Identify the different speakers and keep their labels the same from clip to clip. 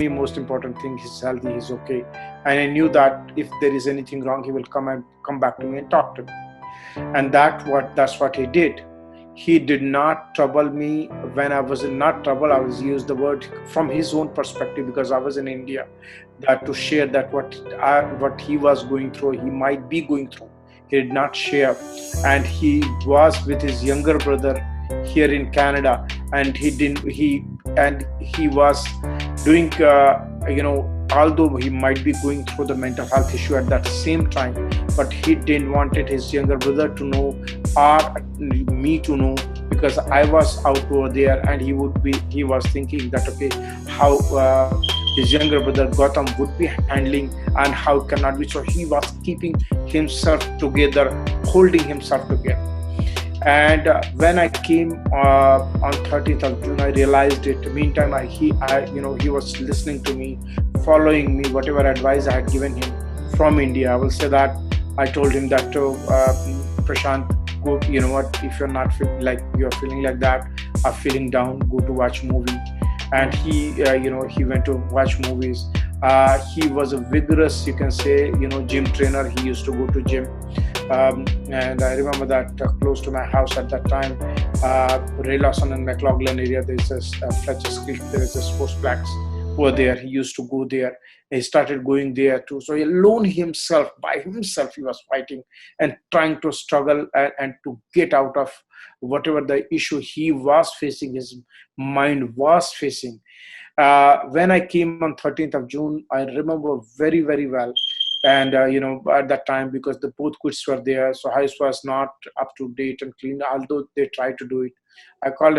Speaker 1: me, most important thing, he's healthy, he's okay. And I knew that if there is anything wrong, he will come back to me and talk to me. And that's what he did. He did not trouble me when I was in not trouble. I was used the word from his own perspective, because I was in India, that to share that what he was going through, he might be going through. He did not share, and he was with his younger brother here in Canada, and he was doing, although he might be going through the mental health issue at that same time, but he didn't wanted his younger brother to know, or me to know, because I was out over there, and he was thinking that, okay, how his younger brother Gautam would be handling, and how cannot be. So he was keeping himself together, holding himself together. And when I came on 13th of June, I realized it. Meantime, he was listening to me, following me, whatever advice I had given him from India. I will say that I told him that, Prashant, go, you know what, if you're not you're feeling like that, or feeling down, go to watch movie. And he went to watch movies. He was a vigorous, you can say, gym trainer. He used to go to gym. And I remember that close to my house at that time, Ray Lawson and McLaughlin area, there's this Fletcher's Creek, there is a sportsplex over there. He used to go there. He started going there too. So alone himself, by himself, he was fighting and trying to struggle and to get out of whatever the issue he was facing, his mind was facing. When I came on 13th of June, I remember very, very well. And, at that time, because the both kids were there, so house was not up to date and clean, although they tried to do it. I called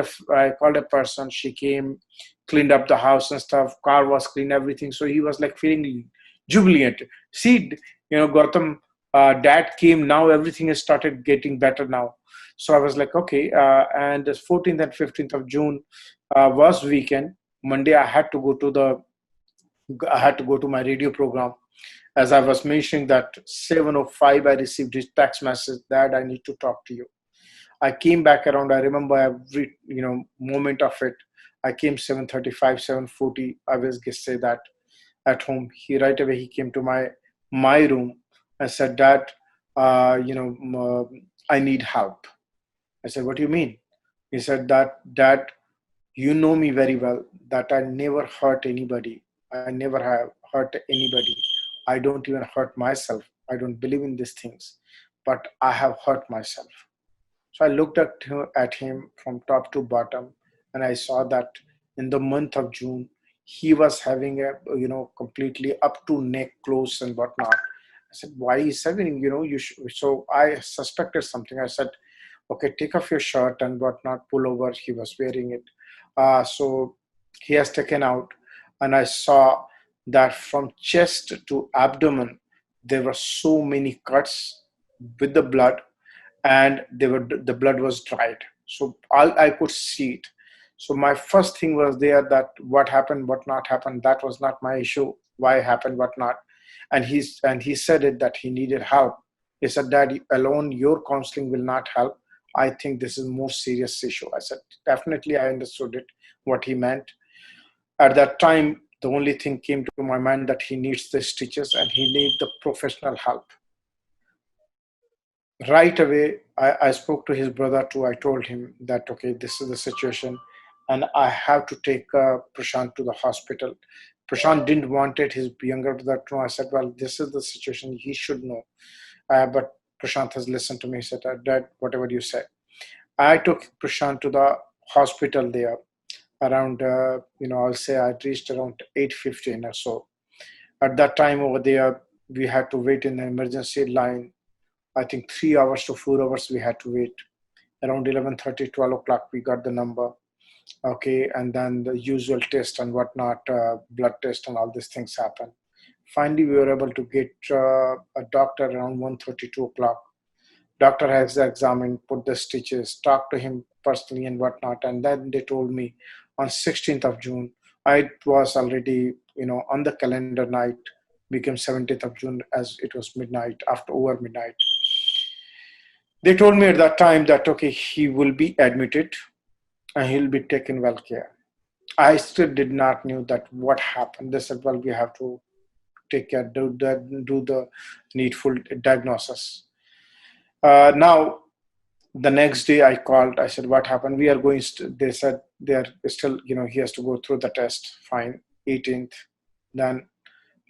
Speaker 1: a person, she came, cleaned up the house and stuff, car was clean, everything. So he was like feeling jubilant. See, Gautam, dad came, now everything has started getting better now. So I was like, okay. And the 14th and 15th of June was weekend. Monday, I had to go to my radio program. As I was mentioning that 7:05, I received his text message, Dad, I need to talk to you. I came back around, I remember every, moment of it. I came 7:35, 7:40, I always say that at home. Right away, he came to my room and said, Dad, I need help. I said, what do you mean? He said that, Dad, you know me very well, that I never hurt anybody. I never have hurt anybody. I don't even hurt myself. I don't believe in these things, but I have hurt myself. So I looked at him from top to bottom, and I saw that in the month of June, he was having a, completely up to neck clothes and whatnot. I said, why is having, so I suspected something. I said, okay, take off your shirt and whatnot, pull over. He was wearing it. So he has taken out, and I saw that from chest to abdomen, there were so many cuts with the blood, and the blood was dried. So I could see it. So my first thing was there, that what happened, what not happened, that was not my issue. Why happened, what not. And he said it that he needed help. He said, Dad, alone your counseling will not help. I think this is a more serious issue. I said, definitely, I understood it, what he meant. At that time, the only thing came to my mind that he needs the stitches and he needs the professional help. Right away, I spoke to his brother too. I told him that, okay, this is the situation, and I have to take Prashant to the hospital. Prashant didn't want it, his younger brother to know. I said, well, this is the situation, he should know. But Prashant has listened to me. He said, Dad, whatever you said. I took Prashant to the hospital there around, I'll say I reached around 8:15 or so. At that time over there, we had to wait in the emergency line. I think 3 hours to 4 hours we had to wait. Around 11:30, 12 o'clock, we got the number. Okay, and then the usual test and whatnot, blood test and all these things happen. Finally, we were able to get a doctor around 1:30, 2 o'clock. Doctor has examined, put the stitches, talked to him personally and whatnot. And then they told me on 16th of June, I was already, on the calendar night, became 17th of June as it was midnight, over midnight. They told me at that time that, okay, he will be admitted and he'll be taken well care. I still did not knew that what happened. They said, well, we have to take care, do the needful diagnosis. Now, the next day I called. I said, what happened? We are going. They said they are still, he has to go through the test. Fine. 18th. Then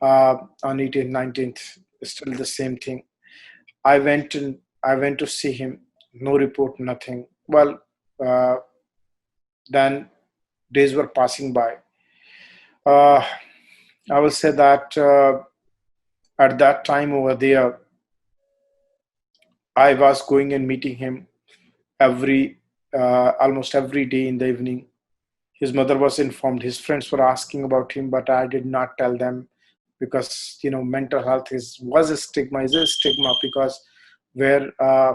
Speaker 1: on 18th, 19th, still the same thing. I went to see him. No report, nothing. Well, uh, then days were passing by. Uh, I will say that at that time over there, I was going and meeting him every almost every day in the evening. His mother was informed. His friends were asking about him, but I did not tell them because mental health was a stigma, is a stigma because where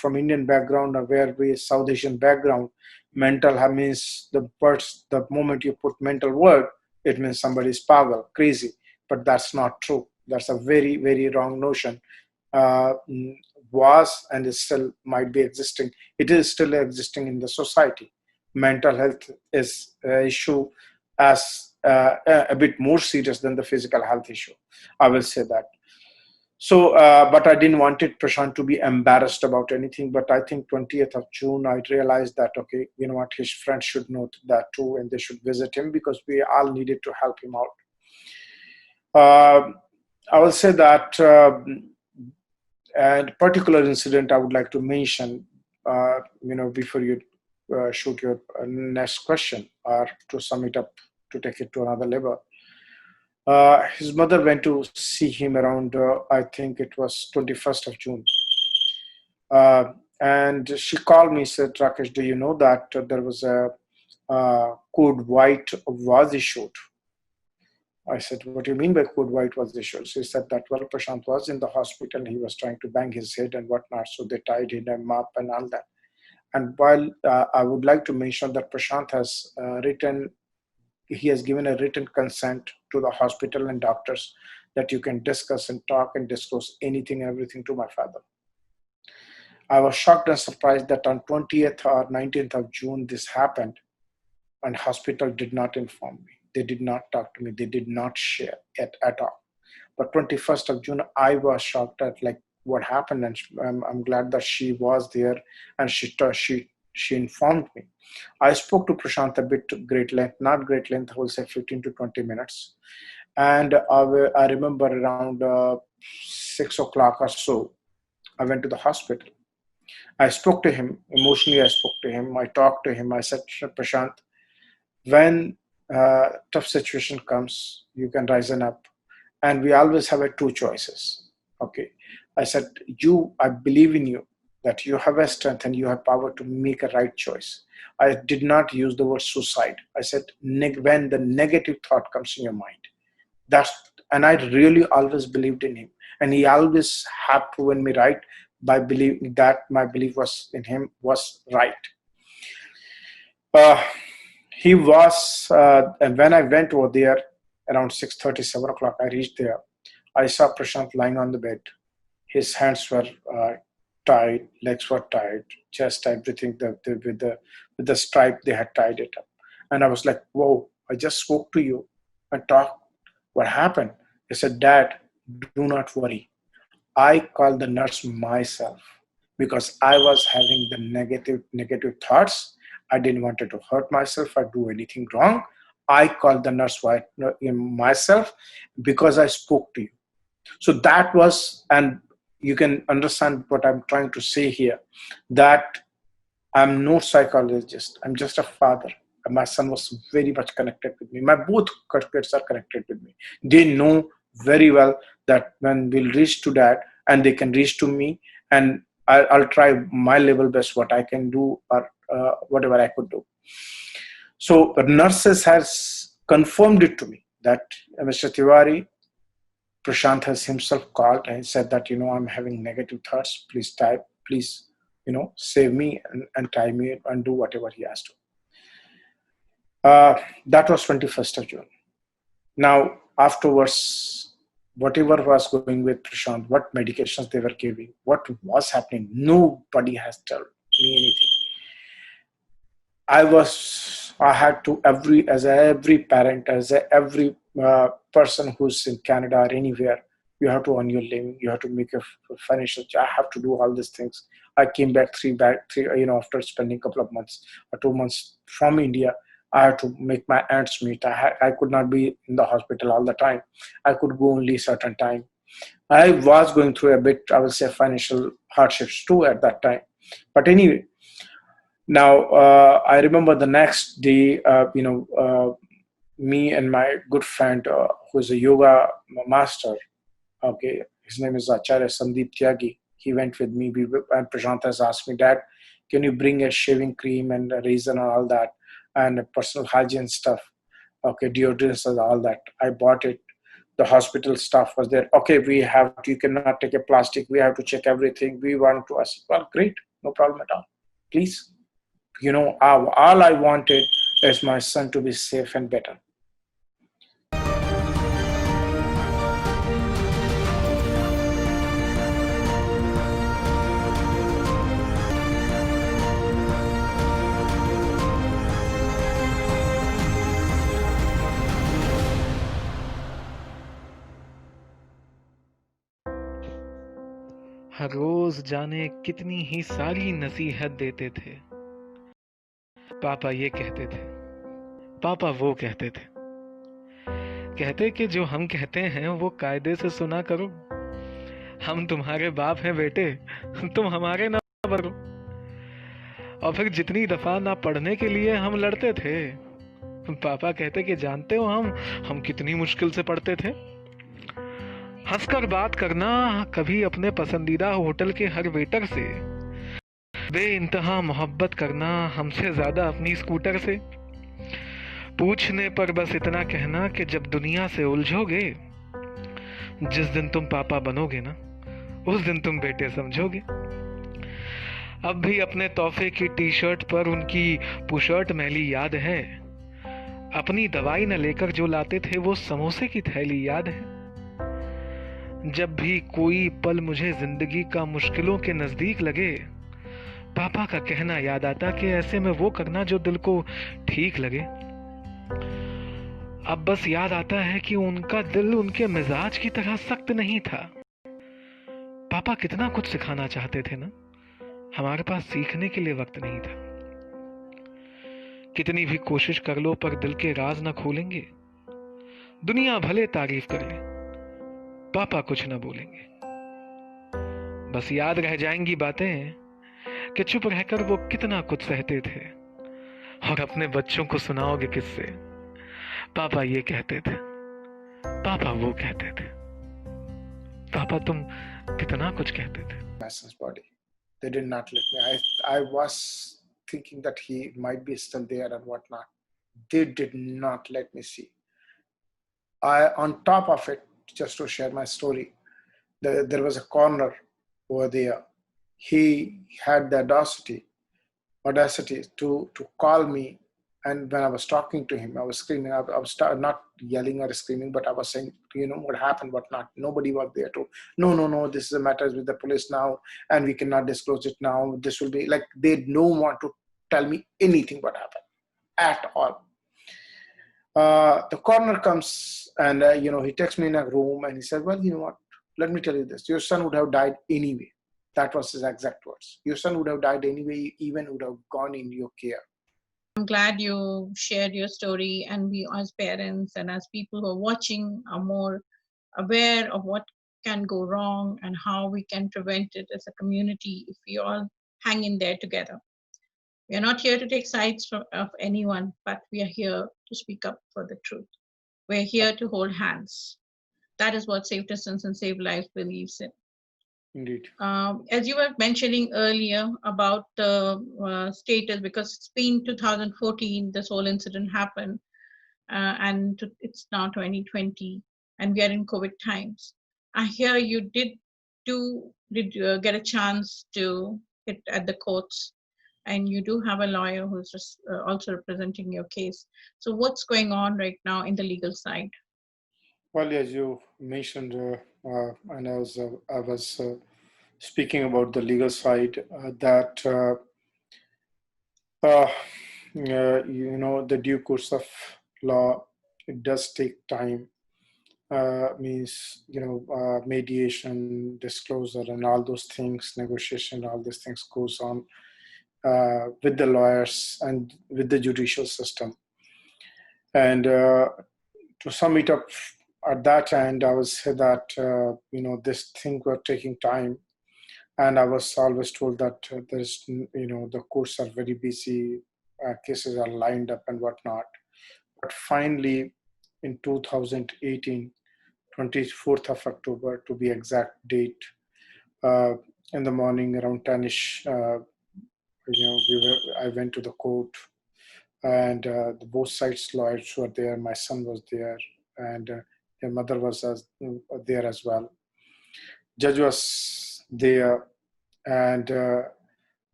Speaker 1: from Indian background or where we South Asian background, mental health means the moment you put mental word, it means somebody is pagal, crazy. But that's not true. That's a very, very wrong notion. uh, mm, was and is still might be existing. It is still existing in the society. Mental health is an issue as a bit more serious than the physical health issue. I will say that. So, but I didn't want it, Prashant, to be embarrassed about anything. But I think 20th of June, I realized that, okay, you know what, his friends should know that too, and they should visit him because we all needed to help him out. Uh, I will say that and particular incident I would like to mention, before you shoot your next question or to sum it up, to take it to another level. His mother went to see him around, I think it was 21st of June. And she called me, said, Rakesh, do you know that there was a code white was issued? I said, what do you mean by code white was issued? She said that, well, Prashant was in the hospital. He was trying to bang his head and whatnot. So they tied him up and all that. And while I would like to mention that Prashant has he has given a written consent to the hospital and doctors that you can discuss and talk and disclose anything and everything to my father. I was shocked and surprised that on 20th or 19th of June this happened, and hospital did not inform me. They did not talk to me. They did not share it at all. But 21st of June, I was shocked at like what happened, and I'm glad that she was there and she informed me. I spoke to Prashant a bit great length, not great length, I will say 15 to 20 minutes. And I remember around 6 o'clock or so, I went to the hospital. I spoke to him emotionally. I spoke to him. I talked to him. I said, Prashant, when tough situation comes, you can rise up, and we always have two choices. Okay, I said, I believe in you that you have a strength and you have power to make a right choice. I did not use the word suicide. I said, when the negative thought comes in your mind, that's, and I really always believed in him, and he always had proven me right by believing that my belief was in him was right. Uh, he was, and when I went over there around 6:30, 7 o'clock, I reached there. I saw Prashant lying on the bed. His hands were tied, legs were tied, chest, everything. With the stripe, they had tied it up, and I was like, "Whoa! I just spoke to you and talked. What happened?" He said, "Dad, do not worry. I called the nurse myself because I was having the negative thoughts. I didn't want to hurt myself or do anything wrong. I called the nurse myself because I spoke to you." So that was, and you can understand what I'm trying to say here, that I'm no psychologist. I'm just a father. My son was very much connected with me. My both kids are connected with me. They know very well that when we'll reach to that, and they can reach to me, and I'll try my level best what I can do, or whatever I could do. So the nurses has confirmed it to me that Mr. Tiwari, Prashant has himself called and said that, I'm having negative thoughts. Please, save me and tie me and do whatever he has to. That was 21st of June. Now, afterwards, whatever was going with Prashant, what medications they were giving, what was happening, nobody has told me anything. I was I had to every parent, every person who's in Canada or anywhere, you have to earn your living, you have to make a financial. I have to do all these things. I came back after spending a couple of months or 2 months from India. I had to make my ends meet. I could not be in the hospital all the time. I could go only certain time. I was going through a bit, I will say, financial hardships too at that time. But anyway, now I remember the next day, me and my good friend, who is a yoga master. Okay, his name is Acharya Sandeep Tyagi. He went with me. And Prashant has asked me, Dad, can you bring a shaving cream and a razor and all that, and personal hygiene stuff? Okay, deodorants and all that. I bought it. The hospital staff was there. Okay, you cannot take a plastic. We have to check everything. We want to. I said, well, great, no problem at all. Please, all I wanted is my son to be safe and better.
Speaker 2: हर रोज जाने कितनी ही सारी नसीहत देते थे। पापा ये कहते थे, पापा वो कहते थे। कहते कि जो हम कहते हैं वो कायदे से सुना करो। हम तुम्हारे बाप हैं बेटे, तुम हमारे ना बनो। और फिर जितनी दफा ना पढ़ने के लिए हम लड़ते थे, पापा कहते कि जानते हो हम कितनी मुश्किल से पढ़ते थे। हंसकर बात करना कभी अपने पसंदीदा होटल के हर वेटर से, बेइंतहा मोहब्बत करना हमसे ज्यादा अपनी स्कूटर से। पूछने पर बस इतना कहना कि जब दुनिया से उलझोगे, जिस दिन तुम पापा बनोगे ना, उस दिन तुम बेटे समझोगे। अब भी अपने तोहफे की टी शर्ट पर उनकी पुशर्ट मैली याद है। अपनी दवाई न लेकर जो लाते थे वो समोसे की थैली याद है। जब भी कोई पल मुझे जिंदगी का मुश्किलों के नजदीक लगे, पापा का कहना याद आता कि ऐसे में वो करना जो दिल को ठीक लगे। अब बस याद आता है कि उनका दिल उनके मिजाज की तरह सख्त नहीं था। पापा कितना कुछ सिखाना चाहते थे ना, हमारे पास सीखने के लिए वक्त नहीं था। कितनी भी कोशिश कर लो पर दिल के राज न खोलेंगे। दुनिया भले तारीफ कर ले, पापा कुछ न बोलेंगे। बस याद रह जाएंगी बातें कि चुप रहकर वो कितना कुछ सहते थे। और अपने बच्चों को सुनाओगे किससे, पापा ये कहते थे, पापा वो कहते थे। पापा तुम कितना कुछ कहते थे।
Speaker 1: My son's body. They did not let me. I was thinking that he might be still there and whatnot. They did not let me see. On top of it, just to share my story, there was a corner over there. He had the audacity to call me. And when I was talking to him, I was screaming. I was not yelling or screaming, but I was saying, what happened, what not. Nobody was there to, no, this is a matter with the police now, and we cannot disclose it now. This will be like, they don't want to tell me anything what happened at all. The coroner comes and, he takes me in a room and he said, well, you know what, let me tell you this. Your son would have died anyway. That was his exact words. Your son would have died anyway, even would have gone in your care.
Speaker 3: I'm glad you shared your story, and we as parents and as people who are watching are more aware of what can go wrong and how we can prevent it as a community if we all hang in there together. We are not here to take sides of anyone, but we are here to speak up for the truth. We're here to hold hands. That is what Safe Distance and Save Lives believes in.
Speaker 1: Indeed.
Speaker 3: As you were mentioning earlier about the status, because it's been 2014, this whole incident happened, and it's now 2020, and we are in COVID times. I hear you did get a chance to hit at the courts, and you do have a lawyer who's just also representing your case. So what's going on right now in the legal side?
Speaker 1: Well, as you mentioned, and as I was speaking about the legal side, that The due course of law, it does take time. Means mediation, disclosure, and all those things, negotiation, all these things goes on with the lawyers and with the judicial system. And to sum it up, at that end, I would say that this thing were taking time, and I was always told that the courts are very busy, cases are lined up and whatnot. But finally, in 2018, 24th of October, to be exact date, uh, in the morning around 10ish, I went to the court, and both sides lawyers were there. My son was there, and their mother was there as well. Judge was there, and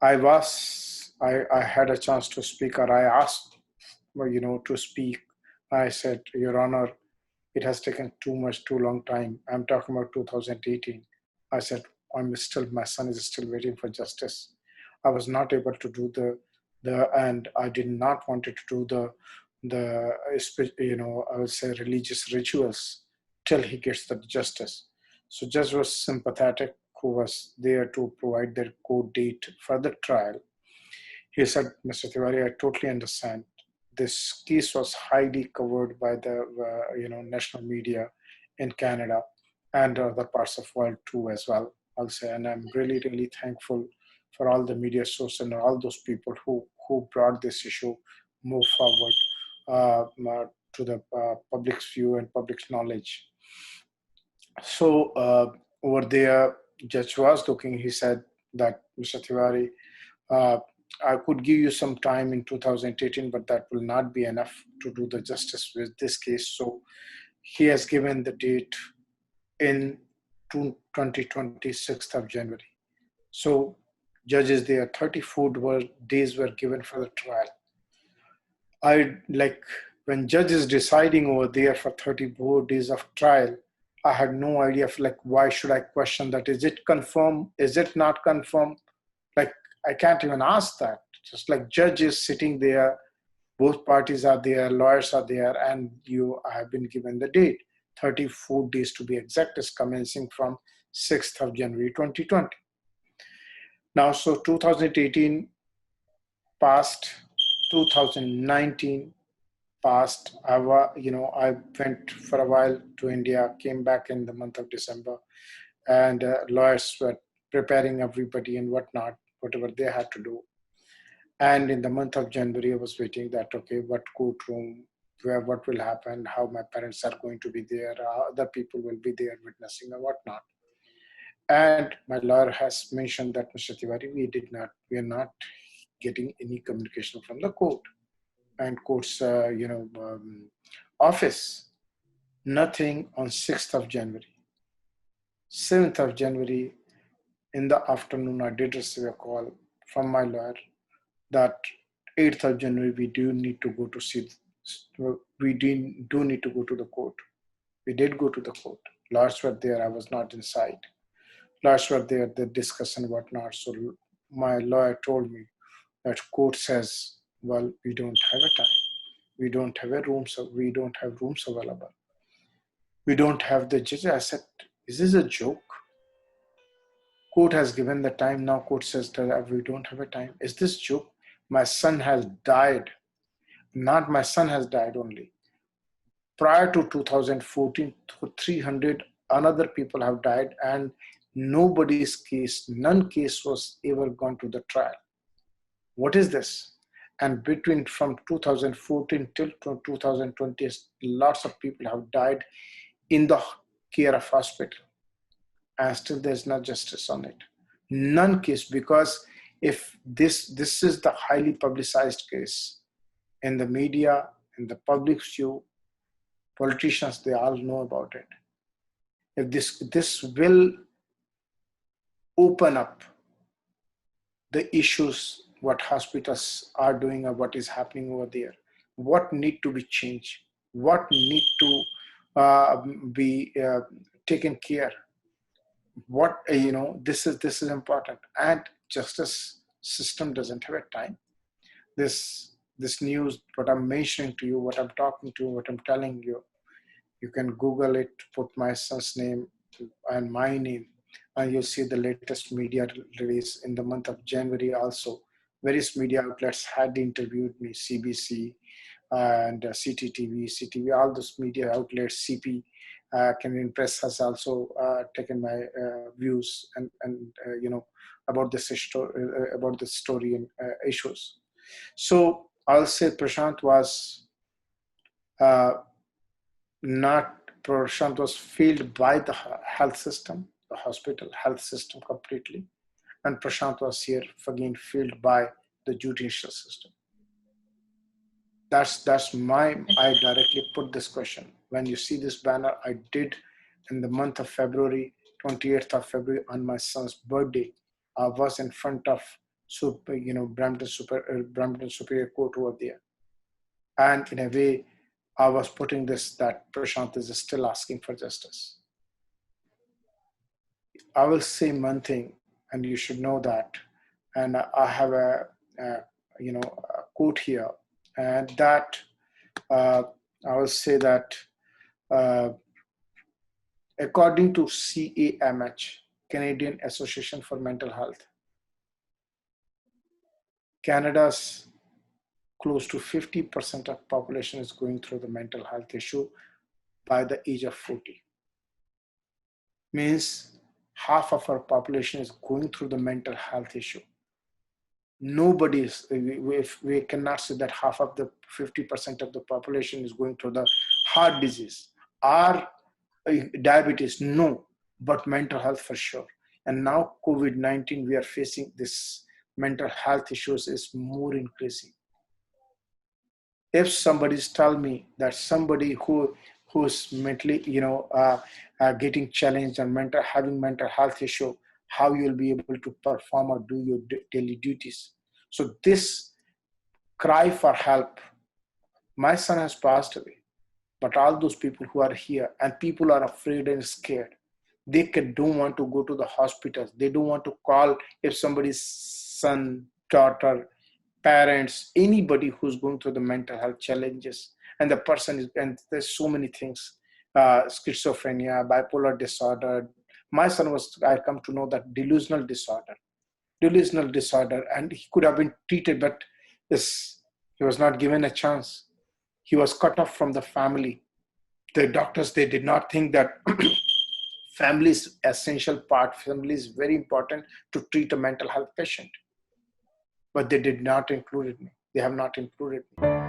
Speaker 1: I had a chance to speak, or I asked, to speak. I said, Your Honor, it has taken too long time. I'm talking about 2018. I said, my son is still waiting for justice. I was not able to do and I did not want to do I would say religious rituals till he gets the justice. So judge was sympathetic, who was there to provide their court date for the trial. He said, Mr. Tiwari, I totally understand. This case was highly covered by the national media in Canada and other parts of world too as well, I'll say. And I'm really thankful for all the media sources and all those people who brought this issue move forward to the public's view and public's knowledge. So over there, judge was looking. He said that, Mr. Tiwari, uh, I could give you some time in 2018, but that will not be enough to do the justice with this case. So he has given the date in 2026th of January. So judges there, 34 days were given for the trial. I like when judges deciding over there for 34 days of trial, I had no idea of like, why should I question that? Is it confirmed? Is it not confirmed? Like, I can't even ask that. Just like judges sitting there, both parties are there, lawyers are there, and you have been given the date. 34 days to be exact is commencing from 6th of January 2020. Now, so 2018 passed, 2019 passed. I went for a while to India, came back in the month of December, and lawyers were preparing everybody and whatnot, whatever they had to do. And in the month of January, I was waiting that, okay, what courtroom, what will happen, how my parents are going to be there, other people will be there witnessing or whatnot. And my lawyer has mentioned that, Mr. Tiwari, we are not getting any communication from the court and court's, office. Nothing on 6th of January. 7th of January in the afternoon, I did receive a call from my lawyer that 8th of January, we do need to go to the court. We did go to the court. Lawyers were there. I was not inside. Lawyers were there, the discussion and whatnot. So my lawyer told me that court says, well, we don't have a time. We don't have we don't have rooms available. We don't have the judge. I said, is this a joke? Court has given the time. Now court says that we don't have a time. Is this joke? My son has died. Not my son has died only. Prior to 2014, 300 another people have died, and none case was ever gone to the trial. What is this? And from 2014 till 2020, lots of people have died in the care of hospital, and still there's no justice on it. None case, because if this is the highly publicized case in the media, in the public view, politicians, they all know about it. If this will open up the issues, what hospitals are doing or what is happening over there, what need to be changed, what need to be taken care. What this is important, and justice system doesn't have a time. This this news, what I'm mentioning to you, what I'm talking to you, what I'm telling you, you can Google it, put my son's name and my name, and you'll see the latest media release in the month of January also. Various media outlets had interviewed me, CBC and CTTV, CTV, all those media outlets, CP, Canadian Press has also taken my views and about about the story and issues. So I'll say uh, Prashant was failed by the health system, the hospital health system completely, and Prashant was here again failed by the judicial system. That's my, I directly put this question. When you see this banner, I did in the month of February, 28th of February, on my son's birthday. I was in front of Brampton Superior Court over there. And in a way, I was putting this, that Prashant is still asking for justice. I will say one thing, and you should know that. And I have a quote here, and that I will say that uh, according to CAMH, Canadian Association for Mental Health, Canada's close to 50% of population is going through the mental health issue by the age of 40. Means half of our population is going through the mental health issue. Nobody is, we cannot say that half of the 50% of the population is going through the heart disease or diabetes, no, but mental health for sure. And now COVID-19, we are facing this mental health issues is more increasing. If somebody's tell me that somebody who's mentally getting challenged and having mental health issue, how you'll be able to perform or do your daily duties. So this cry for help, my son has passed away, but all those people who are here and people are afraid and scared, don't want to go to the hospitals, they don't want to call if somebody's son, daughter, parents, anybody who's going through the mental health challenges, and the person is, and there's so many things, schizophrenia, bipolar disorder. My son was, I come to know that delusional disorder, and he could have been treated, but he was not given a chance. He was cut off from the family. The doctors, they did not think that family is essential part. Family is very important to treat a mental health patient. But they did not include me. They have not included me.